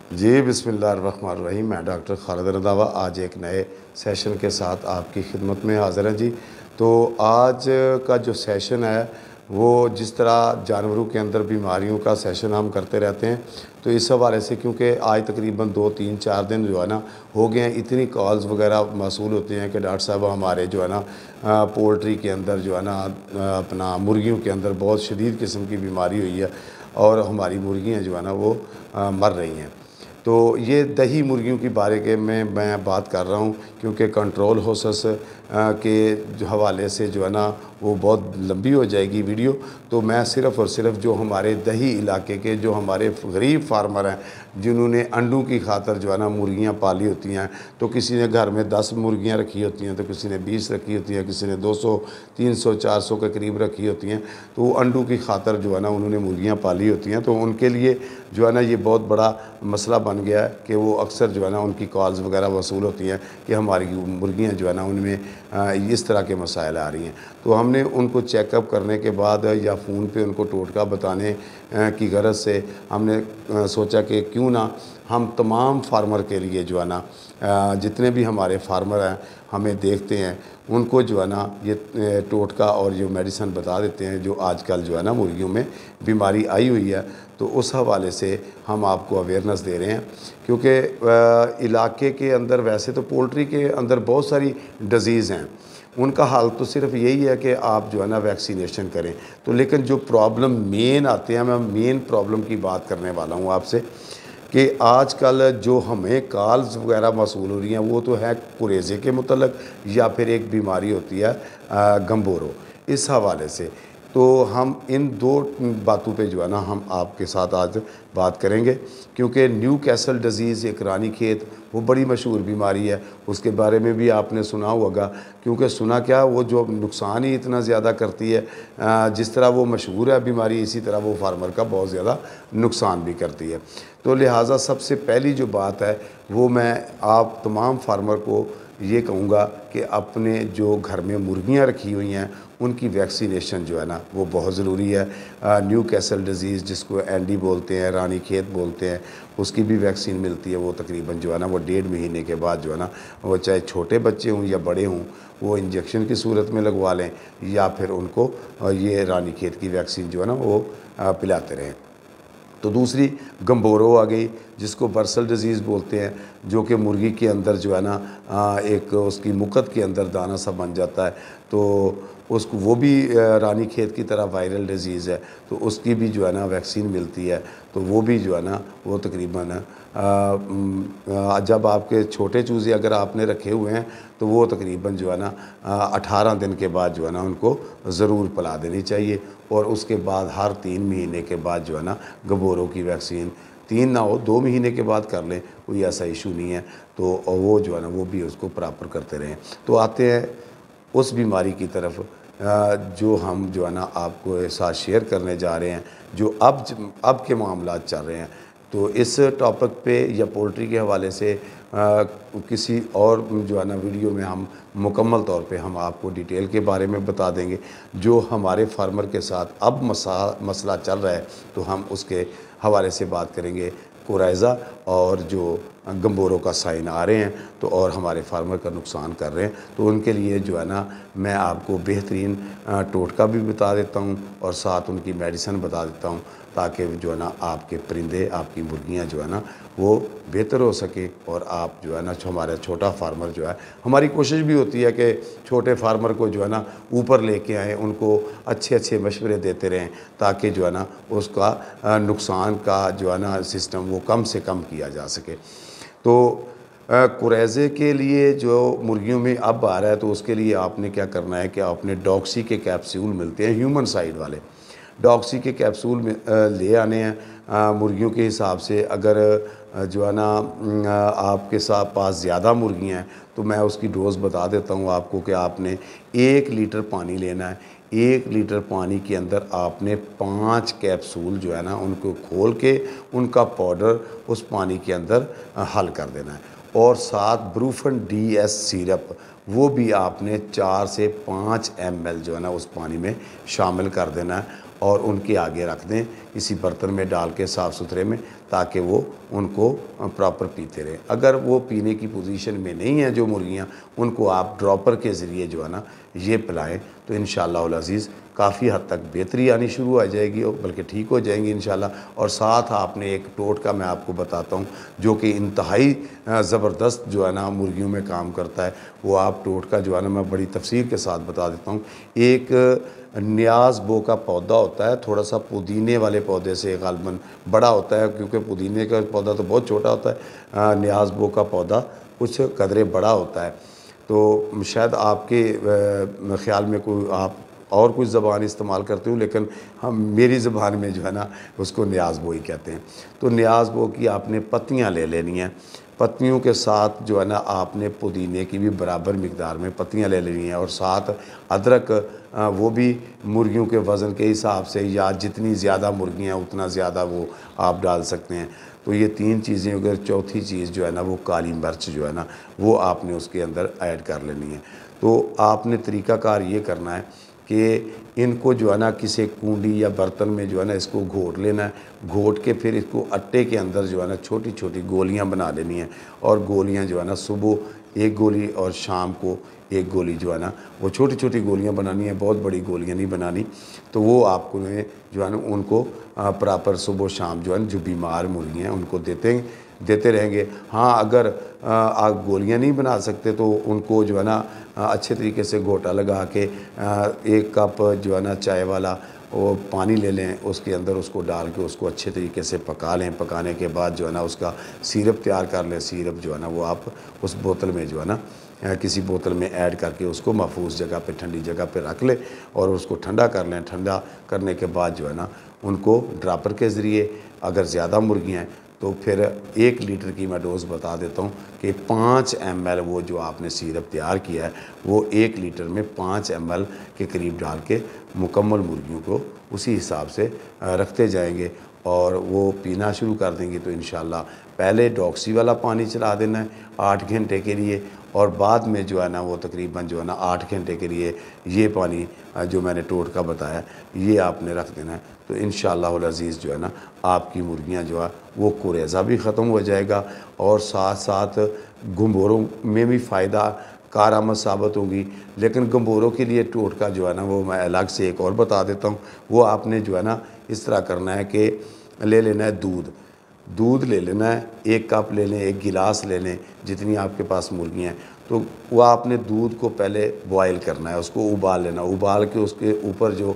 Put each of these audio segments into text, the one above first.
जी, बिस्मिल्लाहिर्रहमानिर्रहीम। मैं डॉक्टर खालिद रंधावा आज एक नए सेशन के साथ आपकी खिदमत में हाज़िर हैं जी। तो आज का जो सेशन है वो जिस तरह जानवरों के अंदर बीमारियों का सेशन हम करते रहते हैं, तो इस हवाले से क्योंकि आज तकरीबन 2, 3, 4 दिन जो है ना हो गए हैं, इतनी कॉल्स वगैरह मौसूल होती हैं कि डॉक्टर साहब हमारे जो है ना पोल्ट्री के अंदर जो है ना अपना मुर्गियों के अंदर बहुत शदीद किस्म की बीमारी हुई है और हमारी मुर्गियाँ जो है ना वो मर रही हैं। तो ये दही मुर्गियों की बारे के में मैं बात कर रहा हूँ, क्योंकि कंट्रोल होसस के जो हवाले से जो है ना वो बहुत लंबी हो जाएगी वीडियो। तो मैं सिर्फ़ और सिर्फ जो हमारे दही इलाके के जो हमारे गरीब फार्मर हैं, जिन्होंने अंडों की खातर जो है ना मुर्गियाँ पाली होती हैं, तो किसी ने घर में 10 मुर्गियाँ रखी होती हैं, तो किसी ने 20 रखी होती हैं, किसी ने 200, 300, 400 के करीब रखी होती हैं। तो वो अंडों की खातर जो है ना उन्होंने मुर्गियाँ पाली होती हैं, तो उनके लिए जो है ना ये बहुत बड़ा मसला बन गया है कि वो अक्सर जो है ना उनकी कॉल्स वगैरह वसूल होती हैं कि हमारी मुर्गियाँ जो है ना उनमें इस तरह के मसाइल आ रही हैं। तो हमने उनको चेकअप करने के बाद या फ़ोन पे उनको टोटका बताने की गरज से हमने सोचा कि क्यों ना हम तमाम फार्मर के लिए जो है ना जितने भी हमारे फार्मर हैं हमें देखते हैं, उनको जो है ना ये टोटका और जो मेडिसिन बता देते हैं जो आजकल जो है ना मुर्गियों में बीमारी आई हुई है। तो उस हवाले से हम आपको अवेयरनेस दे रहे हैं, क्योंकि इलाके के अंदर वैसे तो पोल्ट्री के अंदर बहुत सारी डिज़ीज़ हैं, उनका हाल तो सिर्फ यही है कि आप जो है ना वैक्सीनेशन करें। तो लेकिन जो प्रॉब्लम मेन आते हैं, मैं मेन प्रॉब्लम की बात करने वाला हूँ आपसे कि आजकल जो हमें कॉल्स वगैरह मौसूल हो रही हैं वो तो है कुरेज़े के मुतल्लक, या फिर एक बीमारी होती है गंबोरो, इस हवाले से। तो हम इन दो बातों पे जो है ना हम आपके साथ आज बात करेंगे, क्योंकि न्यू कैसल डिज़ीज़ एक रानीखेत वो बड़ी मशहूर बीमारी है, उसके बारे में भी आपने सुना होगा। क्योंकि सुना क्या, वो जो नुकसान ही इतना ज़्यादा करती है, जिस तरह वो मशहूर है बीमारी, इसी तरह वो फार्मर का बहुत ज़्यादा नुकसान भी करती है। तो लिहाजा सबसे पहली जो बात है वो मैं आप तमाम फार्मर को ये कहूँगा कि अपने जो घर में मुर्गियाँ रखी हुई हैं उनकी वैक्सीनेशन जो है ना वो बहुत ज़रूरी है। न्यू कैसल डिज़ीज़ जिसको एंडी बोलते हैं, रानीखेत बोलते हैं, उसकी भी वैक्सीन मिलती है। वो तकरीबन जो है ना वो 1.5 महीने के बाद जो है ना वो चाहे छोटे बच्चे हों या बड़े हों, वो इंजेक्शन की सूरत में लगवा लें या फिर उनको ये रानीखेत की वैक्सीन जो है ना वो पिलाते रहें। तो दूसरी गंबोरो आ गई, जिसको बर्सल डिज़ीज़ बोलते हैं, जो कि मुर्गी के अंदर जो है ना एक उसकी मुकत के अंदर दाना सा बन जाता है। तो उसको वो भी रानीखेत की तरह वायरल डिज़ीज़ है, तो उसकी भी जो है ना वैक्सीन मिलती है। तो वो भी जो है ना वो तकरीबन जब आपके छोटे चूज़े अगर आपने रखे हुए हैं तो वो तकरीबन जो है ना 18 दिन के बाद जो है ना उनको ज़रूर पिला देनी चाहिए। और उसके बाद हर 3 महीने के बाद जो है ना गंबोरों की वैक्सीन, 3 ना हो 2 महीने के बाद कर लें, कोई ऐसा इशू नहीं है। तो वो जो है ना वो भी उसको प्रॉपर करते रहें। तो आते हैं उस बीमारी की तरफ जो हम जो है ना आपको साथ शेयर करने जा रहे हैं, जो अब के मामलात चल रहे हैं। तो इस टॉपिक पे या पोल्ट्री के हवाले से किसी और जो है ना वीडियो में हम मुकम्मल तौर पे हम आपको डिटेल के बारे में बता देंगे। जो हमारे फार्मर के साथ अब मसला चल रहा है तो हम उसके हवाले से बात करेंगे। कुरैज़ा और जो गंबोरों का साइन आ रहे हैं तो और हमारे फार्मर का नुकसान कर रहे हैं, तो उनके लिए जो है ना मैं आपको बेहतरीन टोटका भी बता देता हूं और साथ उनकी मेडिसिन बता देता हूं, ताकि जो है ना आपके परिंदे, आपकी मुर्गियां जो है ना वो बेहतर हो सके। और आप जो है ना हमारा छोटा फार्मर जो है, हमारी कोशिश भी होती है कि छोटे फार्मर को जो है ना ऊपर लेके आएँ, उनको अच्छे अच्छे मशवरे देते रहें, ताकि जो है ना उसका नुकसान का जो है ना सिस्टम वो कम से कम किया जा सके। तो कुरैज़े के लिए जो मुर्गियों में अब आ रहा है, तो उसके लिए आपने क्या करना है कि आपने डॉक्सी के कैप्सूल मिलते हैं ह्यूमन साइड वाले, डॉक्सी के कैप्सूल में ले आने हैं मुर्गियों के हिसाब से। अगर जो है ना आपके साथ पास ज़्यादा मुर्गियाँ हैं तो मैं उसकी डोज़ बता देता हूँ आपको कि आपने 1 लीटर पानी लेना है। 1 लीटर पानी के अंदर आपने 5 कैप्सूल जो है ना उनको खोल के उनका पाउडर उस पानी के अंदर हल कर देना है। और साथ ब्रूफन DS सिरप वो भी आपने 4 से 5 ml जो है ना उस पानी में शामिल कर देना है। और उनके आगे रख दें किसी बर्तन में डाल के साफ़ सुथरे में, ताकि वो उनको प्रॉपर पीते रहें। अगर वो पीने की पोजीशन में नहीं है जो मुर्गियाँ, उनको आप ड्रॉपर के ज़रिए जो है ना ये पिलाएं, तो इंशाअल्लाह अज़ीज़ काफ़ी हद तक बेहतरी आनी शुरू आ जाएगी, बल्कि ठीक हो जाएंगी इंशाअल्लाह। और साथ आपने एक टोटका मैं आपको बताता हूँ जो कि इंतहाई ज़बरदस्त जो है ना मुर्गियों में काम करता है। वो आप टोटका जो है ना मैं बड़ी तफसीर के साथ बता देता हूँ। एक न्याज़ बो का पौधा होता है, थोड़ा सा पुदीने वाले पौधे से गालिबन बड़ा होता है, क्योंकि पुदीने का पौधा तो बहुत छोटा होता है, न्याज़ बो का पौधा कुछ कदरे बड़ा होता है। तो शायद आपके ख़्याल में कोई आप और कुछ ज़बान इस्तेमाल करते हो, लेकिन हम मेरी ज़बान में जो है ना उसको न्याज़ बो ही कहते हैं। तो न्याज़ बो की आपने पत्तियाँ ले लेनी हैं, पत्तियों के साथ जो है ना आपने पुदीने की भी बराबर मिकदार में पत्तियाँ ले लेनी हैं, और साथ अदरक, वो भी मुर्गियों के वज़न के हिसाब से, या जितनी ज़्यादा मुर्गियाँ उतना ज़्यादा वो आप डाल सकते हैं। तो ये 3 चीज़ें, अगर चौथी चीज़ जो है ना वो काली मिर्च जो है ना वो आपने उसके अंदर ऐड कर लेनी है। तो आपने तरीक़ाकार ये करना है कि इनको जो है ना किसी कूंडी या बर्तन में जो है ना इसको घोट लेना है, घोट के फिर इसको आटे के अंदर जो है ना छोटी छोटी गोलियां बना लेनी है, और गोलियां जो है ना सुबह एक गोली और शाम को एक गोली जो है ना वो छोटी छोटी गोलियां बनानी है, बहुत बड़ी गोलियां नहीं बनानी। तो वो आपको जो है ना उनको प्रॉपर सुबह शाम जो है ना जो बीमार मुर्गियाँ हैं उनको देते रहेंगे। हाँ, अगर आप गोलियां नहीं बना सकते तो उनको जो है ना अच्छे तरीके से घोटा लगा के 1 कप जो है ना चाय वाला वो पानी ले लें, उसके अंदर उसको डाल के उसको अच्छे तरीके से पका लें। पकाने के बाद जो है ना उसका सिरप तैयार कर लें। सिरप जो है ना वो आप उस बोतल में जो है ना किसी बोतल में ऐड करके उसको महफूज जगह पे, ठंडी जगह पे रख लें, और उसको ठंडा कर लें। ठंडा करने के बाद जो है ना उनको ड्रापर के ज़रिए, अगर ज़्यादा मुर्गियाँ हैं तो फिर 1 लीटर की मैं डोज़ बता देता हूँ कि 5 ml वो जो आपने सिरप तैयार किया है वो 1 लीटर में 5 ml के करीब डाल के मुकम्मल मुर्गियों को उसी हिसाब से रखते जाएंगे, और वो पीना शुरू कर देंगे। तो इंशाल्लाह पहले डॉक्सी वाला पानी चला देना है 8 घंटे के लिए, और बाद में जो है ना वो तकरीबन जो है ना 8 घंटे के लिए ये पानी जो मैंने टोटका बताया ये आपने रख देना है। तो इंशाअल्लाह अज़ीज़ जो है ना आपकी मुर्गियाँ जो है वो कुरेज़ा भी ख़त्म हो जाएगा, और साथ साथ गंबोरों में भी फ़ायदा कारआमद साबित होगी। लेकिन गंबोरों के लिए टोटका जो है ना वो मैं अलग से एक और बता देता हूँ। वो आपने जो है ना इस तरह करना है कि ले लेना है दूध ले लेना है, 1 कप ले लें, 1 गिलास ले लें, जितनी आपके पास मुर्गियाँ हैं। तो वो आपने दूध को पहले बॉयल करना है, उसको उबाल लेना, उबाल के उसके ऊपर जो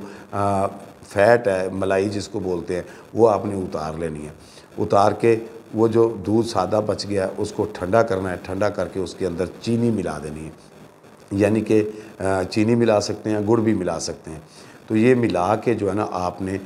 फ़ैट है, मलाई जिसको बोलते हैं, वो आपने उतार लेनी है। उतार के वो जो दूध सादा बच गया उसको ठंडा करना है, ठंडा करके उसके अंदर चीनी मिला देनी है, यानी कि चीनी मिला सकते हैं, गुड़ भी मिला सकते हैं। तो ये मिला के जो है ना आपने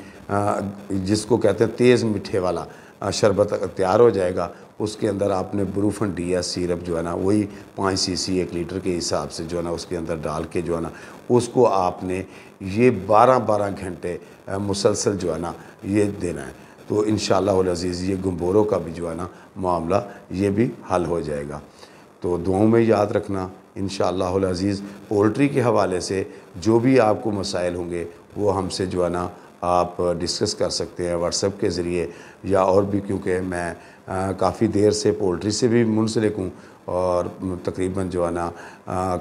जिसको कहते हैं तेज़ मीठे वाला शरबत तैयार हो जाएगा। उसके अंदर आपने ब्रूफन DS सिरप जो है ना वही 5 cc 1 लीटर के हिसाब से जो है ना उसके अंदर डाल के जो है ना उसको आपने ये 12-12 घंटे मुसलसल जो है ना ये देना है। तो इंशाअल्लाह अज़ीज़ ये गंबोरों का भी जो है ना मामला ये भी हल हो जाएगा। तो दुआओं में याद रखना। इंशाअल्लाह अज़ीज़ पोल्ट्री के हवाले से जो भी आपको मसाइल होंगे वो हमसे जो है ना आप डिस्कस कर सकते हैं व्हाट्सएप के ज़रिए या और भी, क्योंकि मैं काफ़ी देर से पोल्ट्री से भी मुंसलिक हूँ और तकरीबन जो है ना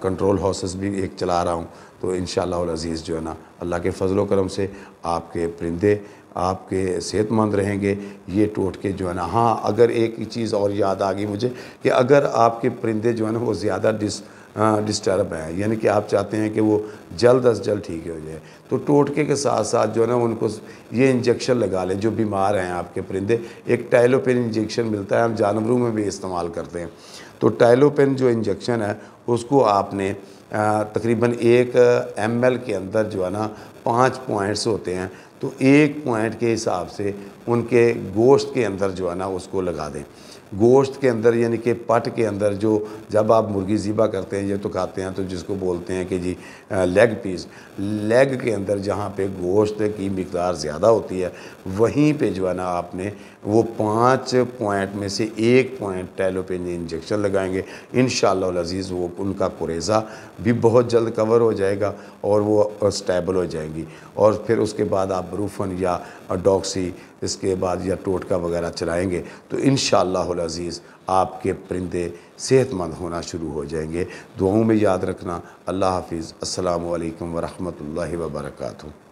कंट्रोल हाउसेस भी एक चला रहा हूँ। तो इंशाअल्लाह अज़ीज़ जो है ना अल्लाह के फजल व करम से आपके परिंदे आपके सेहतमंद रहेंगे। ये टोटके जो है ना, हाँ अगर एक ही चीज़ और याद आ गई मुझे कि अगर आपके परिंदे जो है ना वो ज़्यादा डिस्टर्ब है, यानी कि आप चाहते हैं कि वो जल्द अज जल्द ठीक हो जाए, तो टोटके के साथ साथ जो है ना उनको ये इंजेक्शन लगा लें। जो बीमार हैं आपके परिंदे, एक टाइलोपेन इंजेक्शन मिलता है, हम जानवरों में भी इस्तेमाल करते हैं। तो टाइलोपेन जो इंजेक्शन है उसको आपने तकरीबन 1 ml के अंदर जो है ना 5 पॉइंट्स होते हैं, तो 1 पॉइंट के हिसाब से उनके गोश्त के अंदर जो है ना उसको लगा दें। गोश्त के अंदर यानी कि पट के अंदर जो जब आप मुर्गी ज़िबा करते हैं ये तो खाते हैं, तो जिसको बोलते हैं कि जी लेग पीस, लेग के अंदर जहाँ पे गोश्त की मिकदार ज़्यादा होती है वहीं पे जो है ना आपने वो 5 पॉइंट में से 1 पॉइंट टेलोपेन इंजेक्शन लगाएंगे। इंशाअल्लाह अज़ीज़ वो उनका कुरेज़ा भी बहुत जल्द कवर हो जाएगा और वो स्टेबल हो जाएंगी। और फिर उसके बाद आप ब्रूफन या डॉक्सी इसके बाद या टोटका वगैरह चलाएँगे तो इंशाअल्लाह अज़ीज़ आपके परिंदे सेहतमंद होना शुरू हो जाएंगे। दुआओं में याद रखना। अल्लाह हाफ़िज़। अस्सलामु अलैकुम व रहमतुल्लाहि व बरकातुहू।